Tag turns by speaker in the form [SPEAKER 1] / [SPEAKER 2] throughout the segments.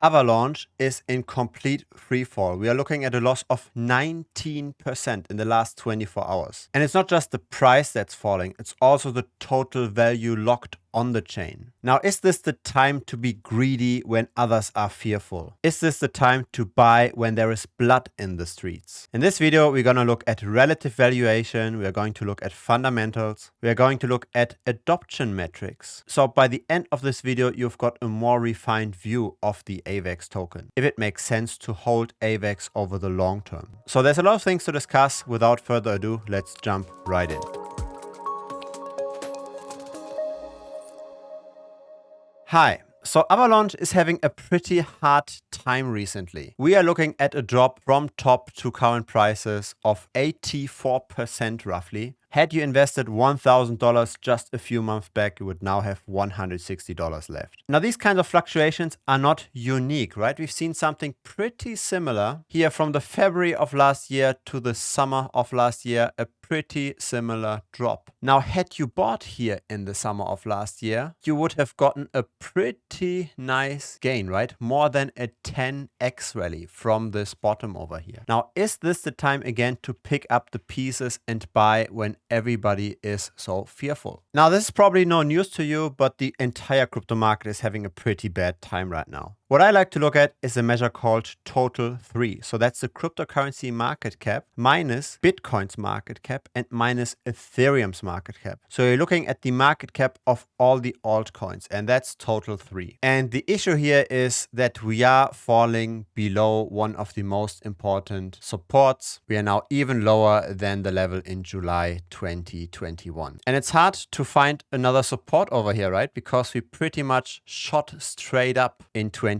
[SPEAKER 1] Avalanche is in complete freefall. We are looking at a loss of 19% in the last 24 hours. And it's not just the price that's falling, it's also the total value locked on the chain. Now, is this the time to be greedy when others are fearful? Is this the time to buy when there is blood in the streets? In this video, we're going to look at relative valuation, we are going to look at fundamentals, we are going to look at adoption metrics. So by the end of this video, you've got a more refined view of the Avax token, if it makes sense to hold Avax over the long term. So there's a lot of things to discuss. Without further ado, let's jump right in. Hi. So Avalanche is having a pretty hard time recently. We are looking at a drop from top to current prices of 84% roughly. Had you invested $1,000 just a few months back, you would now have $160 left. Now, these kinds of fluctuations are not unique, right? We've seen something pretty similar here from the February of last year to the summer of last year, a pretty similar drop. Now, had you bought here in the summer of last year, you would have gotten a pretty nice gain, right? More than a 10x rally from this bottom over here. Now, is this the time again to pick up the pieces and buy when everybody is so fearful? Now, this is probably no news to you, but the entire crypto market is having a pretty bad time right now. What I like to look at is a measure called total 3. So that's the cryptocurrency market cap minus Bitcoin's market cap and minus Ethereum's market cap. So you're looking at the market cap of all the altcoins, and that's total 3. And the issue here is that we are falling below one of the most important supports. We are now even lower than the level in July 2021. And it's hard to find another support over here, right? Because we pretty much shot straight up in 2020.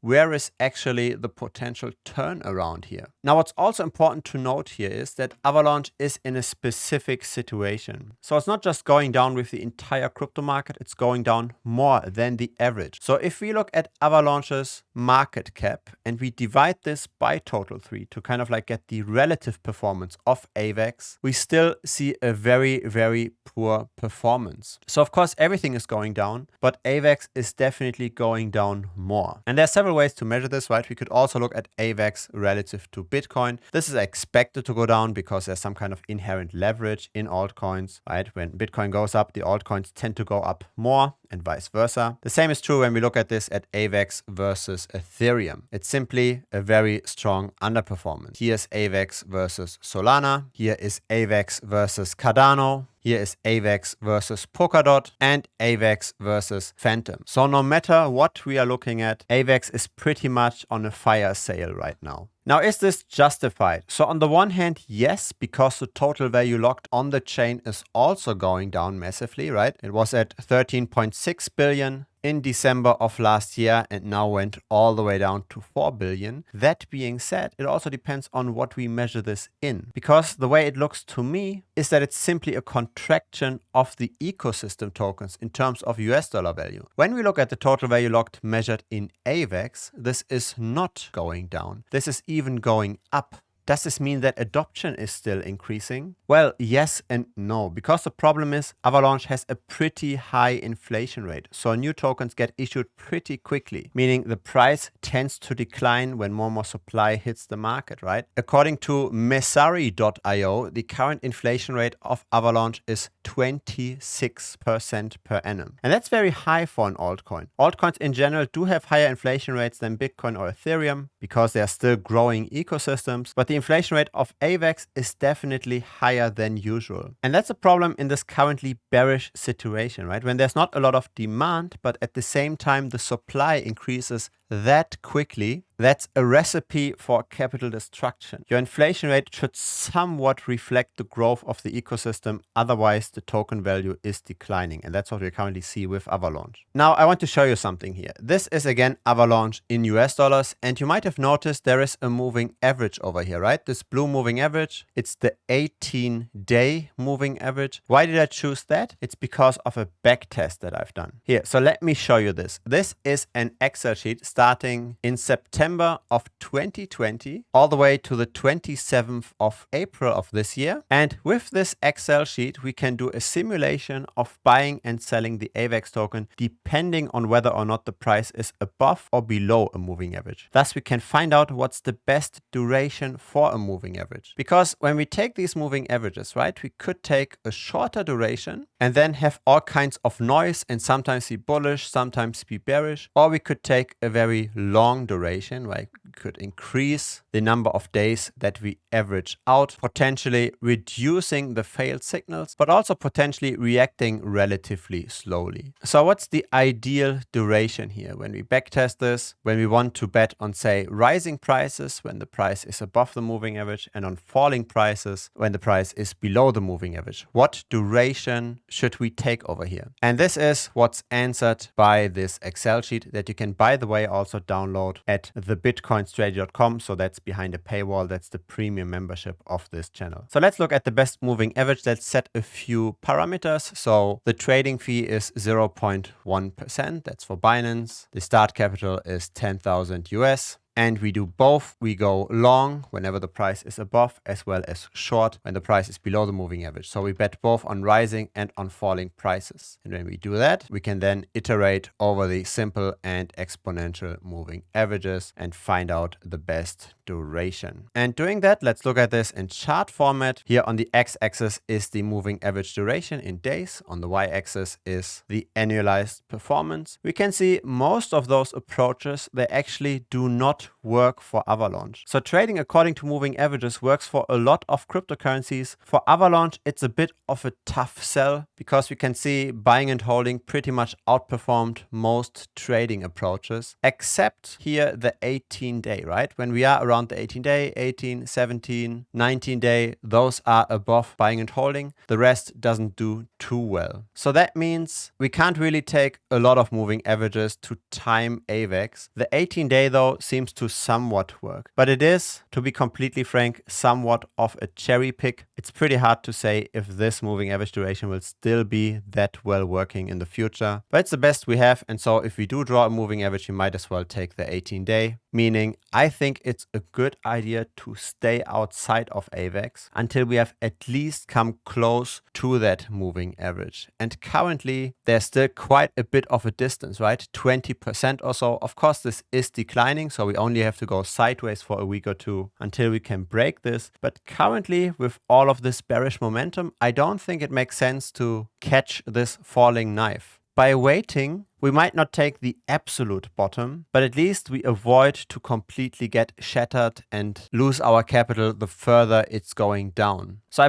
[SPEAKER 1] Where is actually the potential turnaround here? Now, what's also important to note here is that Avalanche is in a specific situation. So it's not just going down with the entire crypto market, it's going down more than the average. So if we look at Avalanche's market cap and we divide this by total 3 to kind of like get the relative performance of Avax, we still see a very, very poor performance. So of course, everything is going down, but Avax is definitely going down more. And there are several ways to measure this, right? We could also look at Avax relative to Bitcoin. This is expected to go down because there's some kind of inherent leverage in altcoins, right? When Bitcoin goes up, the altcoins tend to go up more and vice versa. The same is true when we look at this at Avax versus Ethereum. It's simply a very strong underperformance. Here's Avax versus Solana. Here is Avax versus Cardano. Here is Avax versus Polkadot and Avax versus Phantom. So no matter what we are looking at, Avax is pretty much on a fire sale right now. Now, is this justified? So on the one hand, yes, because the total value locked on the chain is also going down massively, right? It was at 13.6 billion in December of last year and now went all the way down to 4 billion. That being said, it also depends on what we measure this in, because the way it looks to me is that it's simply a contraction of the ecosystem tokens in terms of US dollar value. When we look at the total value locked measured in Avax, this is not going down. This is even going up. Does this mean that adoption is still increasing? Well, yes and no, because the problem is Avalanche has a pretty high inflation rate. So new tokens get issued pretty quickly, meaning the price tends to decline when more and more supply hits the market, right? According to Messari.io, the current inflation rate of Avalanche is 26% per annum. And that's very high for an altcoin. Altcoins in general do have higher inflation rates than Bitcoin or Ethereum because they are still growing ecosystems, but the inflation rate of Avax is definitely higher than usual. And that's a problem in this currently bearish situation, right? When there's not a lot of demand, but at the same time the supply increases that quickly, that's a recipe for capital destruction. Your inflation rate should somewhat reflect the growth of the ecosystem, otherwise the token value is declining. And that's what we currently see with Avalanche. Now I want to show you something here. This is again Avalanche in US dollars, and you might have noticed there is a moving average over here, right? This blue moving average, it's the 18-day moving average. Why did I choose that? It's because of a back test that I've done. Here, so let me show you this. This is an Excel sheet starting in September of 2020 all the way to the 27th of April of this year. And with this Excel sheet, we can do a simulation of buying and selling the Avax token depending on whether or not the price is above or below a moving average. Thus, we can find out what's the best duration for a moving average. Because when we take these moving averages, right, we could take a shorter duration and then have all kinds of noise and sometimes be bullish, sometimes be bearish, or we could take a very long duration, right? We could increase the number of days that we average out, potentially reducing the failed signals, but also potentially reacting relatively slowly. So what's the ideal duration here when we backtest this, when we want to bet on, say, rising prices when the price is above the moving average and on falling prices when the price is below the moving average? What duration should we take over here? And this is what's answered by this Excel sheet that you can, by the way, also download at thebitcoinstrategy.com. So that's behind a paywall. That's the premium membership of this channel. So let's look at the best moving average. Let's set a few parameters. So the trading fee is 0.1%. That's for Binance. The start capital is 10,000 US. And we do both. We go long whenever the price is above, as well as short when the price is below the moving average. So we bet both on rising and on falling prices. And when we do that, we can then iterate over the simple and exponential moving averages and find out the best duration. And doing that, let's look at this in chart format. Here on the x-axis is the moving average duration in days. On the y-axis is the annualized performance. We can see most of those approaches, they actually do not work for Avalanche. So trading according to moving averages works for a lot of cryptocurrencies. For Avalanche, it's a bit of a tough sell because we can see buying and holding pretty much outperformed most trading approaches, except here the 18-day, right? When we are around the 18-day, 18, 17, 19-day, those are above buying and holding. The rest doesn't do too well. So that means we can't really take a lot of moving averages to time Avax. The 18-day though seems to somewhat work, but it is, to be completely frank, somewhat of a cherry pick. It's pretty hard to say if this moving average duration will still be that well working in the future, but it's the best we have. And so if we do draw a moving average, you might as well take the 18-day, meaning I think it's a good idea to stay outside of Avax until we have at least come close to that moving average. And currently there's still quite a bit of a distance, right? 20% or so. Of course, this is declining, so we only have to go sideways for a week or two until we can break this. But currently, with all of this bearish momentum, I don't think it makes sense to catch this falling knife. By waiting, we might not take the absolute bottom, but at least we avoid to completely get shattered and lose our capital the further it's going down. So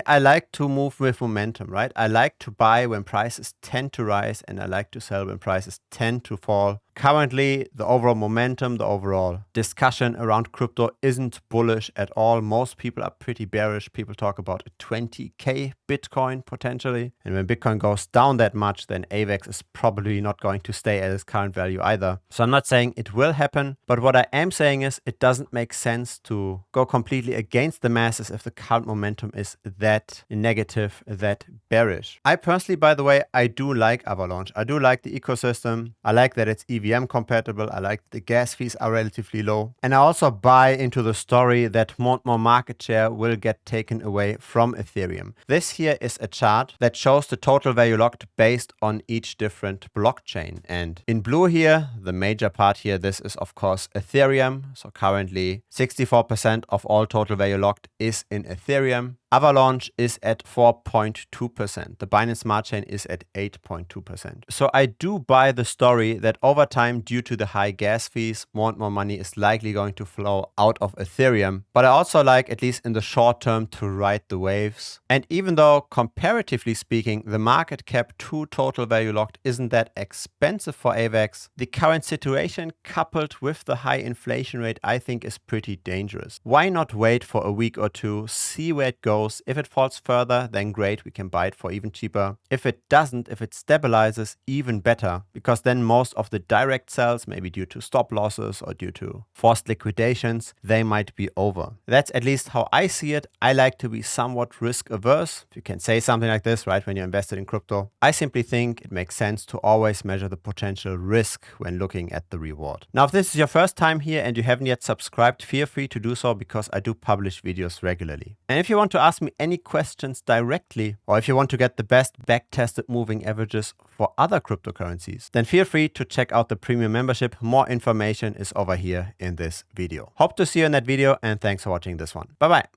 [SPEAKER 1] I like to move with momentum, right? I like to buy when prices tend to rise and I like to sell when prices tend to fall. Currently, the overall momentum, the overall discussion around crypto isn't bullish at all. Most people are pretty bearish. People talk about a 20K Bitcoin potentially. And when Bitcoin goes down that much, then Avax is probably not going to stay at its current value either. So I'm not saying it will happen, but what I am saying is it doesn't make sense to go completely against the masses if the current momentum is that negative, that bearish. I personally, by the way, I do like Avalanche. I do like the ecosystem. I like that it's EVM compatible. I like the gas fees are relatively low. And I also buy into the story that more and more market share will get taken away from Ethereum. This here is a chart that shows the total value locked based on each different blockchain. And in blue here, the major part here, this is of course Ethereum. So currently 64% of all total value locked is in Ethereum. Avalanche is at 4.2%. The Binance Smart Chain is at 8.2%. So I do buy the story that over time, due to the high gas fees, more and more money is likely going to flow out of Ethereum. But I also like, at least in the short term, to ride the waves. And even though comparatively speaking, the market cap to total value locked isn't that expensive for Avax, the current situation coupled with the high inflation rate, I think is pretty dangerous. Why not wait for a week or two, see where it goes, goes. If it falls further, then great, we can buy it for even cheaper. If it doesn't, if it stabilizes, even better, because then most of the direct sells, maybe due to stop losses or due to forced liquidations, they might be over. That's at least how I see it. I like to be somewhat risk averse, if you can say something like this, right, when you're invested in crypto. I simply think it makes sense to always measure the potential risk when looking at the reward. Now, if this is your first time here and you haven't yet subscribed, feel free to do so because I do publish videos regularly. And if you want to ask me any questions directly, or if you want to get the best back-tested moving averages for other cryptocurrencies, then feel free to check out the premium membership. More information is over here in this video. Hope to see you in that video, and thanks for watching this one. Bye bye.